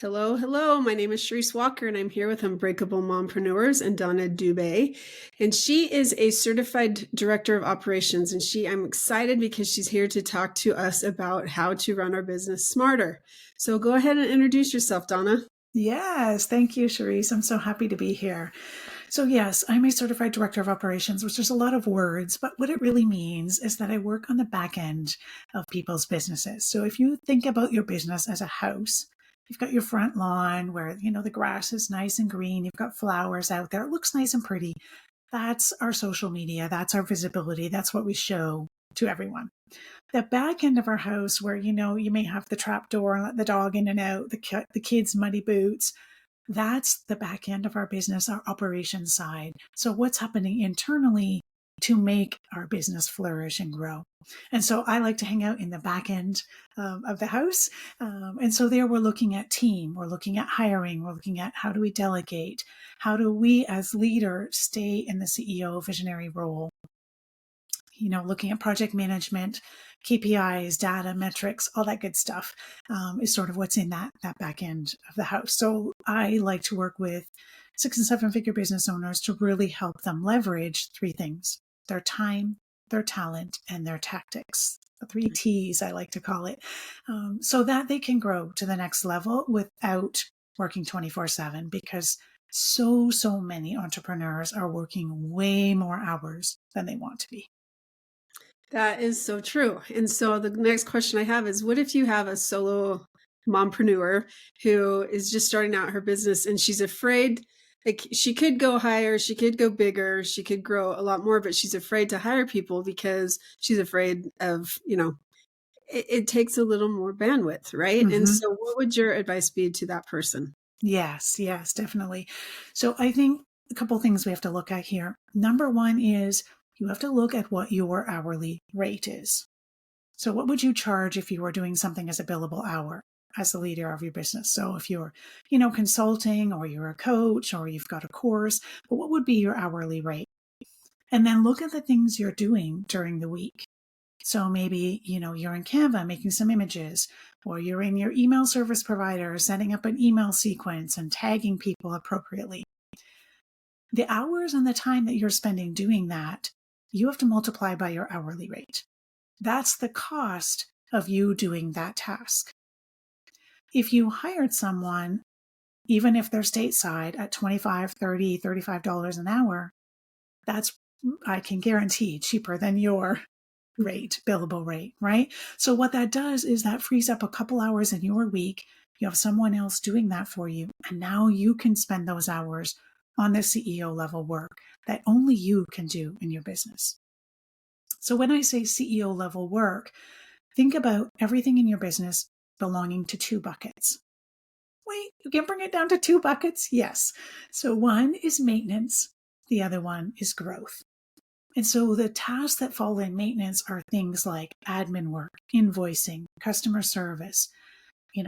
Hello, hello. My name is Charisse Walker, and I'm here with Unbreakable Mompreneurs and Donna Dube. And she is a certified director of operations. And I'm excited because she's here to talk to us about how to run our business smarter. So go ahead and introduce yourself, Donna. Yes, thank you, Charisse. I'm so happy to be here. So, yes, I'm a certified director of operations, which is a lot of words, but what it really means is that I work on the back end of people's businesses. So, if you think about your business as a house, you've got your front lawn where, the grass is nice and green, you've got flowers out there, it looks nice and pretty. That's our social media, that's our visibility, that's what we show to everyone. The back end of our house where, you may have the trap door and let the dog in and out, the kids' muddy boots. That's the back end of our business, our operations side. So what's happening internally to make our business flourish and grow. And so I like to hang out in the back end of the house. And so there we're looking at team, we're looking at hiring, we're looking at how do we delegate? How do we as leaders stay in the CEO visionary role? Looking at project management, KPIs, data, metrics, all that good stuff is sort of what's in that back end of the house. So I like to work with 6 and 7 figure business owners to really help them leverage 3 things: their time, their talent, and their tactics. The 3 T's, I like to call it, so that they can grow to the next level without working 24/7, because so many entrepreneurs are working way more hours than they want to be. That is so true. And so the next question I have is, what if you have a solo mompreneur who is just starting out her business and she's afraid, like she could go higher, she could go bigger, she could grow a lot more, but she's afraid to hire people because she's afraid of, it takes a little more bandwidth, right? And Mm-hmm. so what would your advice be to that person? Yes, definitely. So I think a couple things we have to look at here. Number one is you have to look at what your hourly rate is. So what would you charge if you were doing something as a billable hour as the leader of your business? So if you're, consulting, or you're a coach, or you've got a course, but what would be your hourly rate? And then look at the things you're doing during the week. So maybe, you're in Canva making some images, or you're in your email service provider setting up an email sequence and tagging people appropriately. The hours and the time that you're spending doing that, you have to multiply by your hourly rate. That's the cost of you doing that task. If you hired someone, even if they're stateside, at $25, $30, $35 an hour, that's, I can guarantee, cheaper than your rate, billable rate, right? So what that does is that frees up a couple hours in your week. You have someone else doing that for you. And now you can spend those hours on the CEO level work that only you can do in your business. So when I say CEO level work, think about everything in your business belonging to 2 buckets. Wait, you can bring it down to 2 buckets? Yes. So one is maintenance, the other one is growth. And so the tasks that fall in maintenance are things like admin work, invoicing, customer service,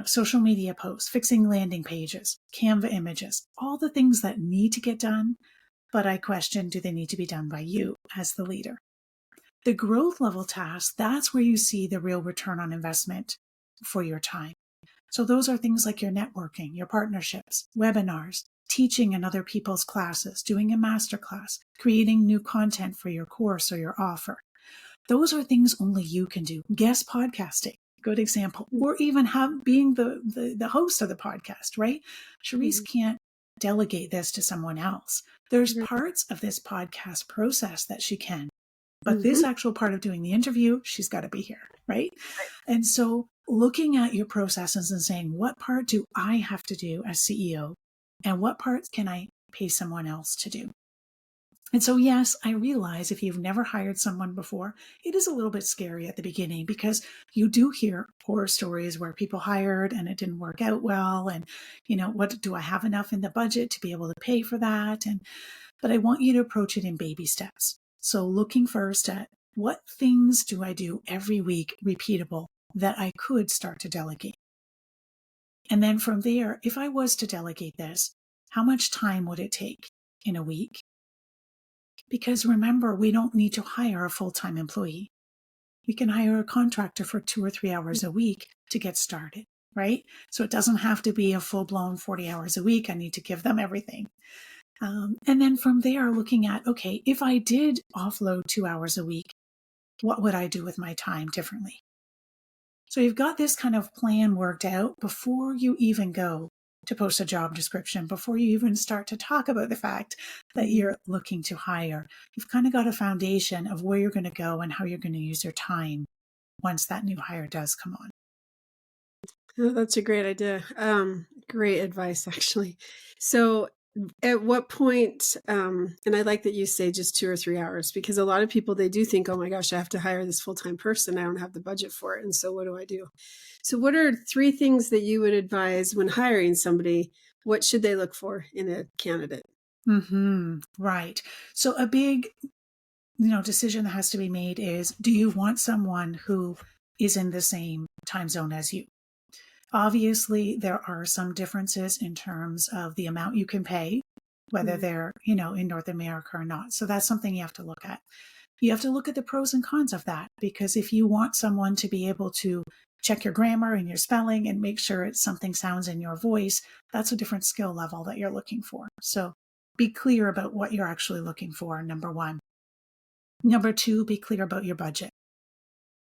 social media posts, fixing landing pages, Canva images, all the things that need to get done. But I question, do they need to be done by you as the leader? The growth level tasks, that's where you see the real return on investment for your time. So those are things like your networking, your partnerships, webinars, teaching in other people's classes, doing a masterclass, creating new content for your course or your offer. Those are things only you can do. Guest podcasting, good example, or even being the host of the podcast, right? Charisse can't delegate this to someone else. There's parts of this podcast process that she can, but this actual part of doing the interview, she's got to be here, right? And so looking at your processes and saying, what part do I have to do as CEO, and what parts can I pay someone else to do? And so, yes, I realize if you've never hired someone before, it is a little bit scary at the beginning, because you do hear horror stories where people hired and it didn't work out well. And, what do I have enough in the budget to be able to pay for that? But I want you to approach it in baby steps. So looking first at what things do I do every week, repeatable, that I could start to delegate. And then from there, if I was to delegate this, how much time would it take in a week? Because remember, we don't need to hire a full-time employee. We can hire a contractor for 2 or 3 hours a week to get started. right? So it doesn't have to be a full-blown 40 hours a week. I need to give them everything. And then from there, looking at, okay, if I did offload 2 hours a week, what would I do with my time differently? So you've got this kind of plan worked out before you even go to post a job description, before you even start to talk about the fact that you're looking to hire. You've kind of got a foundation of where you're going to go and how you're going to use your time once that new hire does come on. Oh, that's a great idea. Great advice, actually. So, at what point, and I like that you say just 2 or 3 hours, because a lot of people, they do think, oh my gosh, I have to hire this full-time person. I don't have the budget for it. And so what do I do? So what are 3 things that you would advise when hiring somebody? What should they look for in a candidate? Right. So a big, decision that has to be made is, do you want someone who is in the same time zone as you? Obviously, there are some differences in terms of the amount you can pay, whether they're, in North America or not. So that's something you have to look at. You have to look at the pros and cons of that, because if you want someone to be able to check your grammar and your spelling and make sure it's something sounds in your voice, that's a different skill level that you're looking for. So be clear about what you're actually looking for, number one. Number two, be clear about your budget.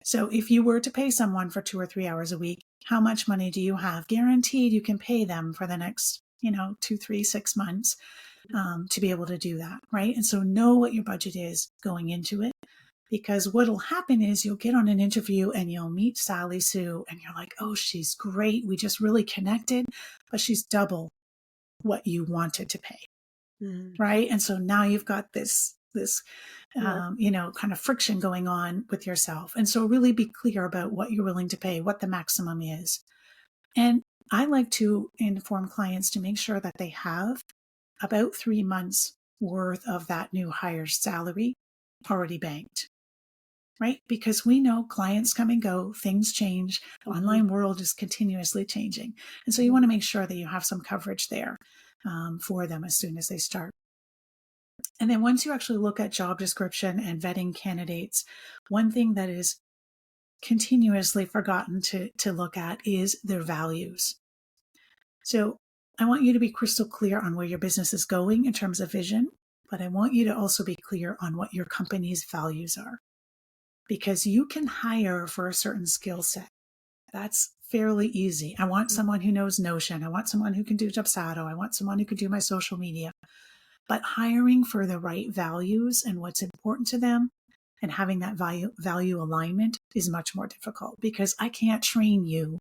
So if you were to pay someone for 2 or 3 hours a week, how much money do you have guaranteed you can pay them for the next, 2, 3, 6 months to be able to do that, right? And so know what your budget is going into it, because what'll happen is you'll get on an interview and you'll meet Sally Sue and you're like, oh, she's great. We just really connected, but she's double what you wanted to pay, right? And so now you've got this kind of friction going on with yourself. And so really be clear about what you're willing to pay, what the maximum is. And I like to inform clients to make sure that they have about 3 months worth of that new hire's salary already banked, right? Because we know clients come and go, things change, the online world is continuously changing. And so you want to make sure that you have some coverage there for them as soon as they start. And then once you actually look at job description and vetting candidates, one thing that is continuously forgotten to look at is their values. So I want you to be crystal clear on where your business is going in terms of vision, but I want you to also be clear on what your company's values are, because you can hire for a certain skill set. That's fairly easy. I want someone who knows Notion. I want someone who can do Dubsado. I want someone who can do my social media. But hiring for the right values and what's important to them and having that value alignment is much more difficult, because I can't train you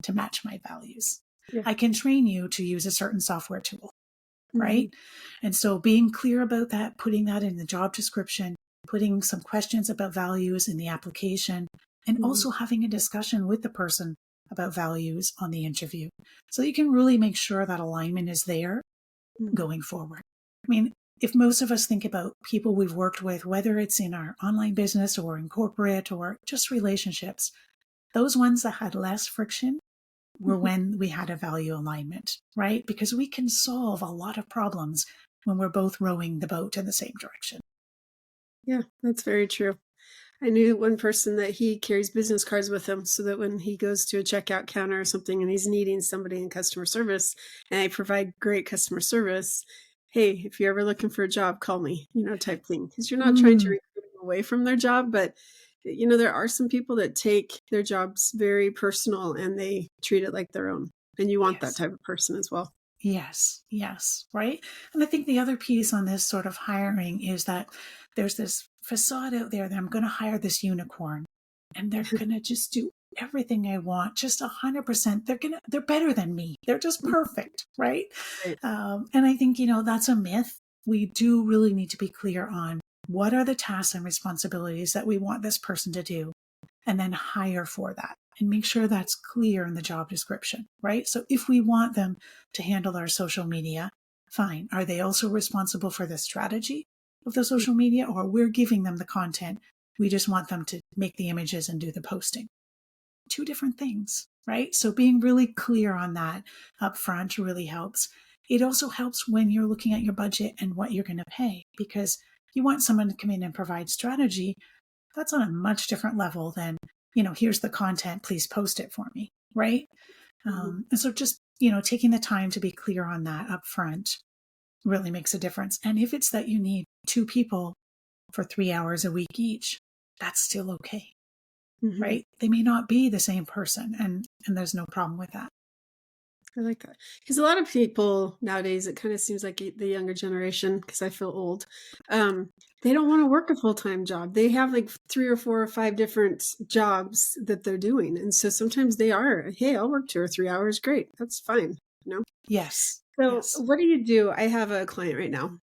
to match my values. Yeah. I can train you to use a certain software tool, right? And so being clear about that, putting that in the job description, putting some questions about values in the application, and also having a discussion with the person about values on the interview, so you can really make sure that alignment is there going forward. I mean, if most of us think about people we've worked with, whether it's in our online business or in corporate or just relationships, those ones that had less friction were when we had a value alignment, right? Because we can solve a lot of problems when we're both rowing the boat in the same direction. Yeah, that's very true. I knew one person that he carries business cards with him, so that when he goes to a checkout counter or something and he's needing somebody in customer service, and I provide great customer service, hey, if you're ever looking for a job, call me, type thing. Because you're not trying to recruit them away from their job, but there are some people that take their jobs very personal and they treat it like their own. And you want that type of person as well. Yes, right. And I think the other piece on this sort of hiring is that there's this facade out there that I'm going to hire this unicorn and they're going to just do everything I want, just 100%. They're better than me. They're just perfect, right? And I think, that's a myth. We do really need to be clear on what are the tasks and responsibilities that we want this person to do, and then hire for that and make sure that's clear in the job description, right? So if we want them to handle our social media, fine. Are they also responsible for the strategy of the social media, or we're giving them the content? We just want them to make the images and do the posting. Two different things, right? So being really clear on that up front really helps. It also helps when you're looking at your budget and what you're going to pay, because you want someone to come in and provide strategy. That's on a much different level than, here's the content, please post it for me, right? And so just, taking the time to be clear on that up front really makes a difference. And if it's that you need 2 people for 3 hours a week each, that's still okay, Mm-hmm. right? They may not be the same person, and there's no problem with that. I like that. Because a lot of people nowadays, it kind of seems like the younger generation, because I feel old, they don't want to work a full-time job. They have like 3 or 4 or 5 different jobs that they're doing. And so sometimes they are, hey, I'll work 2 or 3 hours. Great. That's fine. You know? Yes. So Yes. what do you do? I have a client right now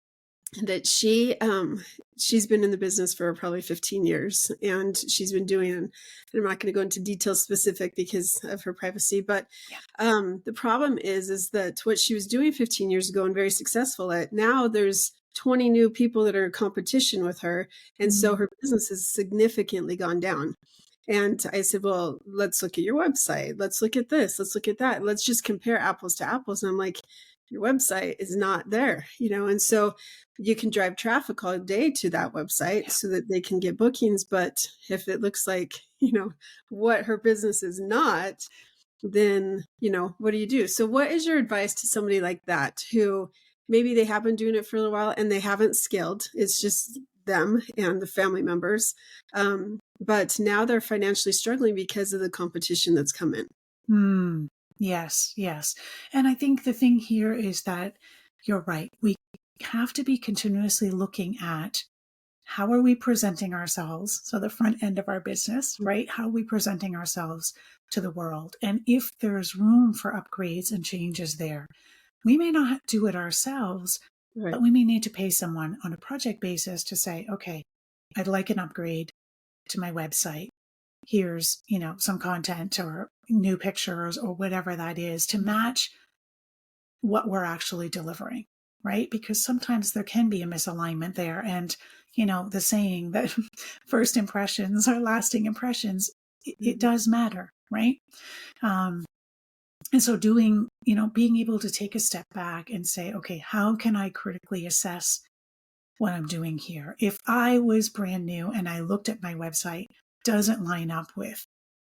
that she's been in the business for probably 15 years, and she's been doing, and I'm not going to go into details specific because of her privacy, but Yeah. the problem is that what she was doing 15 years ago and very successful at, now there's 20 new people that are in competition with her, and so Mm. her business has significantly gone down. And I said, well, let's look at your website. Let's look at this. Let's look at that. Let's just compare apples to apples. And I'm like, your website is not there, and so you can drive traffic all day to that website Yeah. so that they can get bookings. But if it looks like, what her business is not, then, what do you do? So what is your advice to somebody like that who maybe they have been doing it for a little while and they haven't scaled? It's just them and the family members. But now they're financially struggling because of the competition that's come in. Mm. Yes. Yes. And I think the thing here is that you're right. We have to be continuously looking at how are we presenting ourselves? So the front end of our business, right? How are we presenting ourselves to the world? And if there's room for upgrades and changes there, we may not do it ourselves, Right. but we may need to pay someone on a project basis to say, okay, I'd like an upgrade to my website. Here's, some content or new pictures or whatever that is to match what we're actually delivering, right? Because sometimes there can be a misalignment there. And, the saying that first impressions are lasting impressions, it does matter, right? Um, and so being able to take a step back and say, okay, how can I critically assess what I'm doing here? If I was brand new and I looked at my website, doesn't line up with,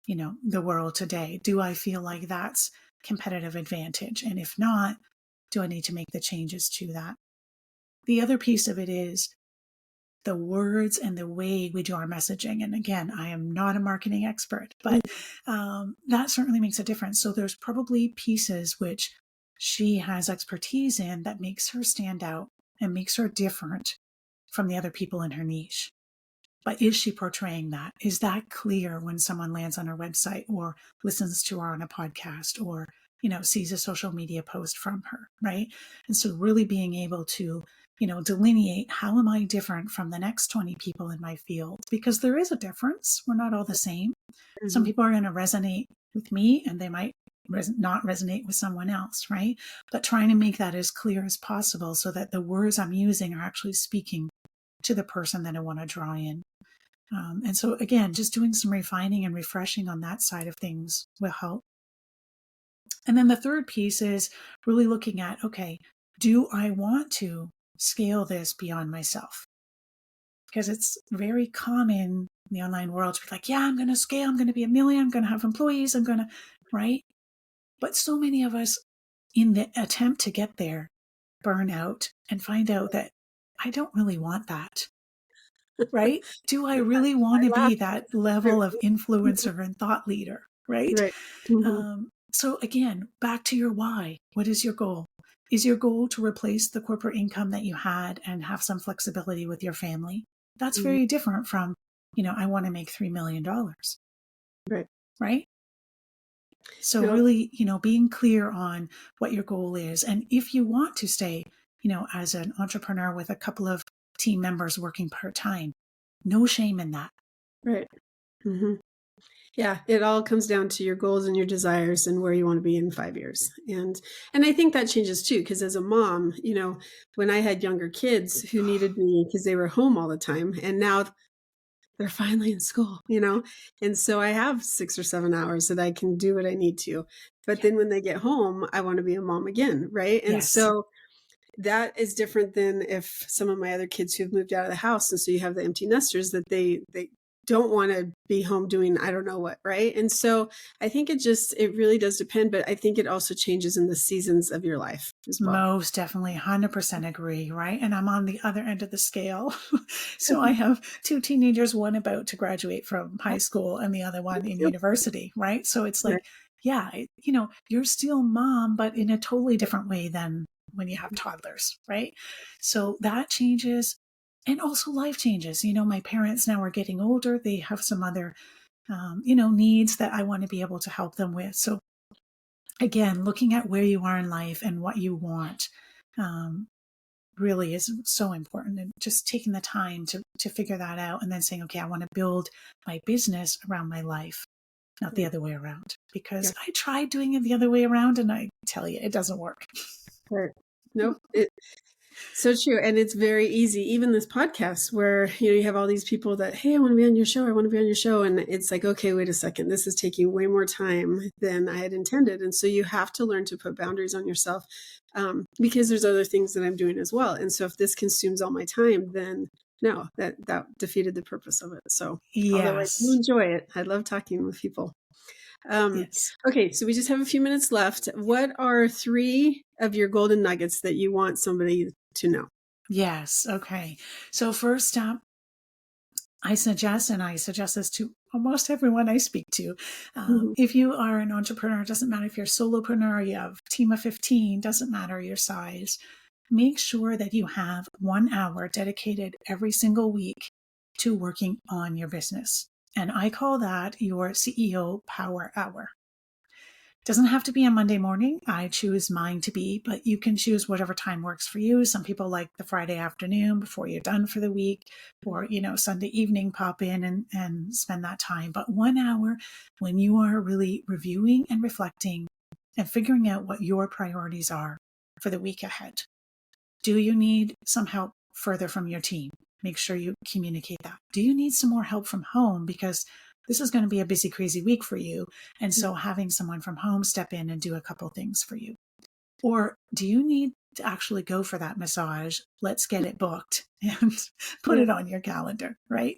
the world today, do I feel like that's competitive advantage? And if not, do I need to make the changes to that? The other piece of it is the words and the way we do our messaging. And again, I am not a marketing expert, but that certainly makes a difference. So there's probably pieces which she has expertise in that makes her stand out and makes her different from the other people in her niche. But is she portraying that? Is that clear when someone lands on her website or listens to her on a podcast or, sees a social media post from her, right? And so really being able to, delineate how am I different from the next 20 people in my field? Because there is a difference. We're not all the same. Some Mhm. people are going to resonate with me and they might not resonate with someone else, right? But trying to make that as clear as possible so that the words I'm using are actually speaking to the person that I want to draw in. And so, again, just doing some refining and refreshing on that side of things will help. And then the third piece is really looking at, okay, do I want to scale this beyond myself? Because it's very common in the online world to be like, yeah, I'm going to scale, I'm going to be 1 million, I'm going to have employees, I'm going to, right? But so many of us in the attempt to get there burn out and find out that I don't really want that. Right? Do I Yeah, really want to I laugh. be that level of influencer and thought leader? Right? Right. Mhm. So again, back to your why. What is your goal? Is your goal to replace the corporate income that you had and have some flexibility with your family? That's Mhm. very different from, I want to make $3 million, Right. right? So No, really, being clear on what your goal is. And if you want to stay, as an entrepreneur with a couple of team members working part-time, no shame in that. right. Mhm. Yeah, it all comes down to your goals and your desires and where you want to be in 5 years. And I think that changes too, because as a mom, when I had younger kids who needed me because they were home all the time, and now they're finally in school, and so I have 6 or 7 hours that I can do what I need to. But Yeah. then when they get home, I want to be a mom again, right? And Yes. so that is different than if some of my other kids who've moved out of the house, and so you have the empty nesters that they don't want to be home doing I don't know what, right? And so I think it really does depend, but I think it also changes in the seasons of your life as well. Most definitely, 100% agree, right? And I'm on the other end of the scale. So I have two teenagers, one about to graduate from high school and the other one in university, right? So it's like, yeah, you're still mom, but in a totally different way than when you have toddlers, right? So that changes. And also life changes. My parents now are getting older. They have some other, needs that I want to be able to help them with. So again, looking at where you are in life and what you want really is so important. And just taking the time to figure that out and then saying, okay, I want to build my business around my life, not the other way around. Because I tried doing it the other way around and I tell you, it doesn't work. Right. Nope. So true. And it's very easy, even this podcast where, you have all these people that, hey, I want to be on your show. I want to be on your show. And it's like, okay, wait a second. This is taking way more time than I had intended. And so you have to learn to put boundaries on yourself because there's other things that I'm doing as well. And so if this consumes all my time, then no, that defeated the purpose of it. So although I do enjoy it, I love talking with people. Yes. Okay, so we just have a few minutes left. What are 3 of your golden nuggets that you want somebody to know? Yes. Okay. So first up, I suggest this to almost everyone I speak to. If you are an entrepreneur, it doesn't matter if you're a solopreneur, you have a team of 15, doesn't matter your size. Make sure that you have 1 hour dedicated every single week to working on your business. And I call that your CEO power hour. Doesn't have to be a Monday morning. I choose mine to be, but you can choose whatever time works for you. Some people like the Friday afternoon before you're done for the week, or, Sunday evening, pop in and spend that time. But 1 hour when you are really reviewing and reflecting and figuring out what your priorities are for the week ahead. Do you need some help further from your team? Make sure you communicate that. Do you need some more help from home? Because this is going to be a busy, crazy week for you. And so having someone from home step in and do a couple things for you. Or do you need to actually go for that massage? Let's get it booked and put it on your calendar, right?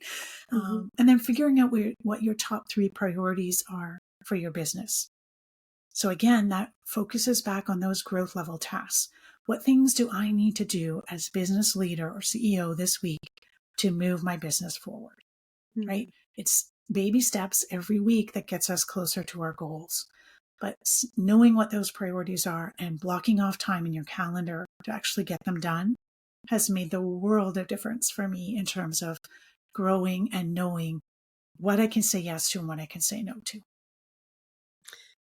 And then figuring out what your top 3 priorities are for your business. So again, that focuses back on those growth level tasks. What things do I need to do as business leader or CEO this week to move my business forward, right? It's baby steps every week that gets us closer to our goals. But knowing what those priorities are and blocking off time in your calendar to actually get them done has made the world of difference for me in terms of growing and knowing what I can say yes to and what I can say no to.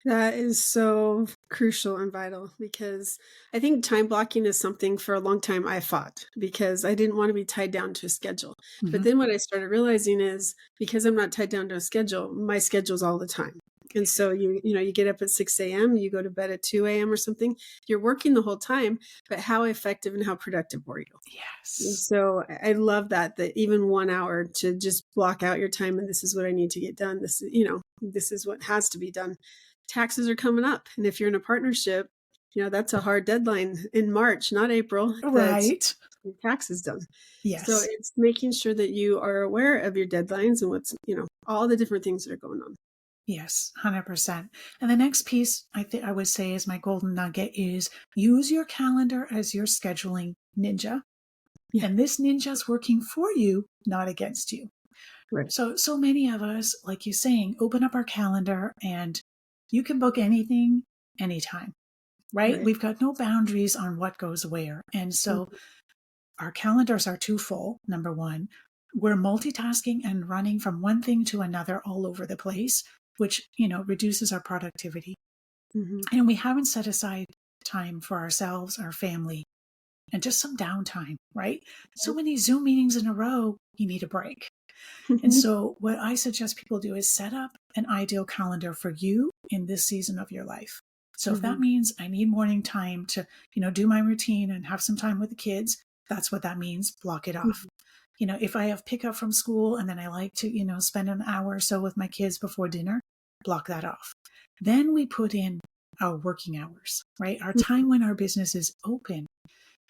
That is so crucial and vital because I think time blocking is something for a long time I fought because I didn't want to be tied down to a schedule. But then what I started realizing is because I'm not tied down to a schedule, my schedule's all the time. And so you get up at 6 a.m., you go to bed at 2 a.m. or something, you're working the whole time, but how effective and how productive were you? Yes. And so I love that even 1 hour to just block out your time and this is what I need to get done. This is what has to be done. Taxes are coming up. And if you're in a partnership, that's a hard deadline in March, not April. Right. Your taxes done. Yes. So it's making sure that you are aware of your deadlines and what's, all the different things that are going on. Yes, 100%. And the next piece I would say is my golden nugget is use your calendar as your scheduling ninja. Yeah. And this ninja's working for you, not against you. Right. So many of us, like you're saying, open up our calendar and you can book anything, anytime, right? We've got no boundaries on what goes where. And so our calendars are too full, number one. We're multitasking and running from one thing to another all over the place, which, reduces our productivity. And we haven't set aside time for ourselves, our family, and just some downtime, right? So many Zoom meetings in a row, you need a break. And so what I suggest people do is set up an ideal calendar for you in this season of your life. So if that means I need morning time to, do my routine and have some time with the kids, that's what that means. Block it off. If I have pickup from school and then I like to, spend an hour or so with my kids before dinner, block that off. Then we put in our working hours, right? Our time when our business is open.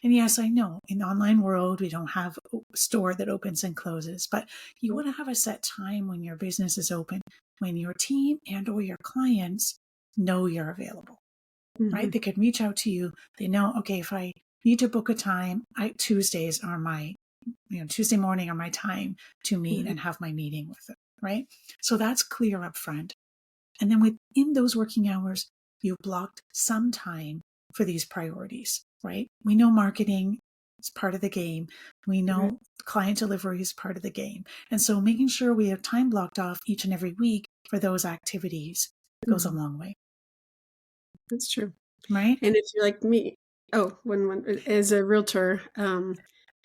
And yes, I know in the online world, we don't have a store that opens and closes, but you want to have a set time when your business is open, when your team and or your clients know you're available, right? They could reach out to you. They know, okay, if I need to book a time, Tuesdays are my, Tuesday morning are my time to meet and have my meeting with them, right? So that's clear up front. And then within those working hours, you've blocked some time for these priorities, right? We know marketing is part of the game. We know client delivery is part of the game. And so making sure we have time blocked off each and every week for those activities goes a long way. That's true. Right? And if you're like me, when as a realtor,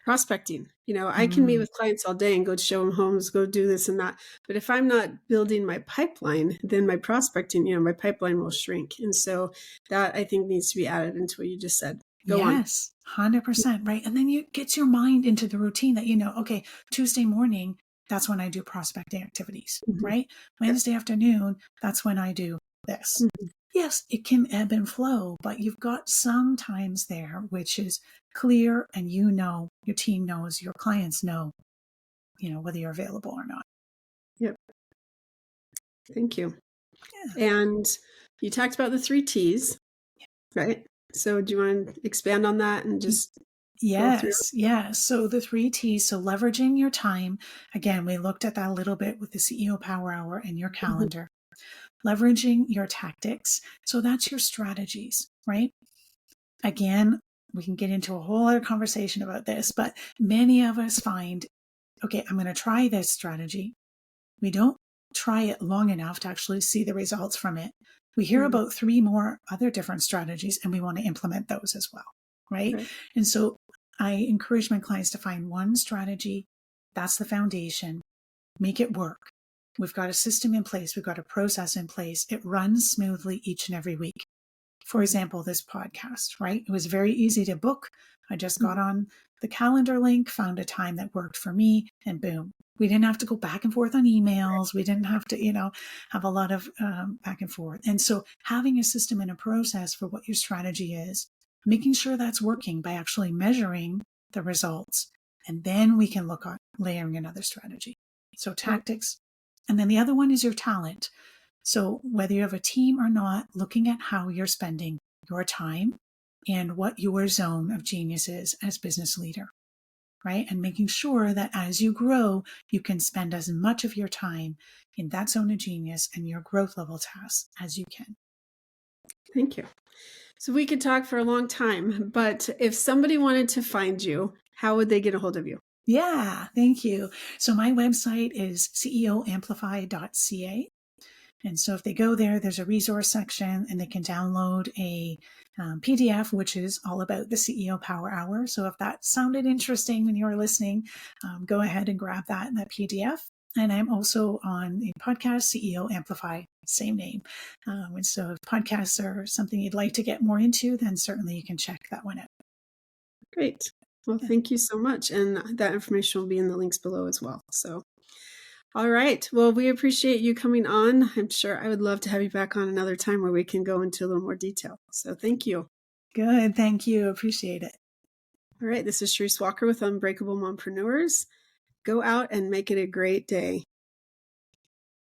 prospecting, I can meet with clients all day and go show them homes, go do this and that. But if I'm not building my pipeline, then my prospecting, my pipeline will shrink. And so that I think needs to be added into what you just said. Go on. Yes, 100%. Right. And then it gets your mind into the routine that, okay, Tuesday morning, that's when I do prospecting activities, right? Wednesday afternoon, that's when I do this. Yes, it can ebb and flow, but you've got some times there which is clear and your team knows, your clients know, whether you're available or not. Yep. Thank you. Yeah. And you talked about the 3 T's, right? So do you want to expand on that and just Yes. So the 3 T's, so leveraging your time. Again, we looked at that a little bit with the CEO Power Hour and your calendar. Leveraging your tactics. So that's your strategies, right? Again, we can get into a whole other conversation about this, but many of us find, okay, I'm going to try this strategy. We don't try it long enough to actually see the results from it. We hear about 3 more other different strategies and we want to implement those as well, right? And so I encourage my clients to find one strategy. That's the foundation. Make it work. We've got a system in place. We've got a process in place. It runs smoothly each and every week. For example, this podcast, right? It was very easy to book. I just got on the calendar link, found a time that worked for me, and boom. We didn't have to go back and forth on emails. We didn't have to, have a lot of back and forth. And so having a system and a process for what your strategy is, making sure that's working by actually measuring the results. And then we can look at layering another strategy. So tactics. And then the other one is your talent. So whether you have a team or not, looking at how you're spending your time and what your zone of genius is as business leader, right? And making sure that as you grow, you can spend as much of your time in that zone of genius and your growth level tasks as you can. Thank you. So we could talk for a long time, but if somebody wanted to find you, how would they get a hold of you? Yeah, thank you. So my website is ceoamplify.ca. And so if they go there, there's a resource section and they can download a PDF, which is all about the CEO Power Hour. So if that sounded interesting when you were listening, go ahead and grab that PDF. And I'm also on a podcast, CEO Amplify, same name. And so if podcasts are something you'd like to get more into, then certainly you can check that one out. Great. Well, thank you so much. And that information will be in the links below as well. So, all right. Well, we appreciate you coming on. I'm sure I would love to have you back on another time where we can go into a little more detail. So thank you. Good. Thank you. Appreciate it. All right. This is Charisse Walker with Unbreakable Mompreneurs. Go out and make it a great day.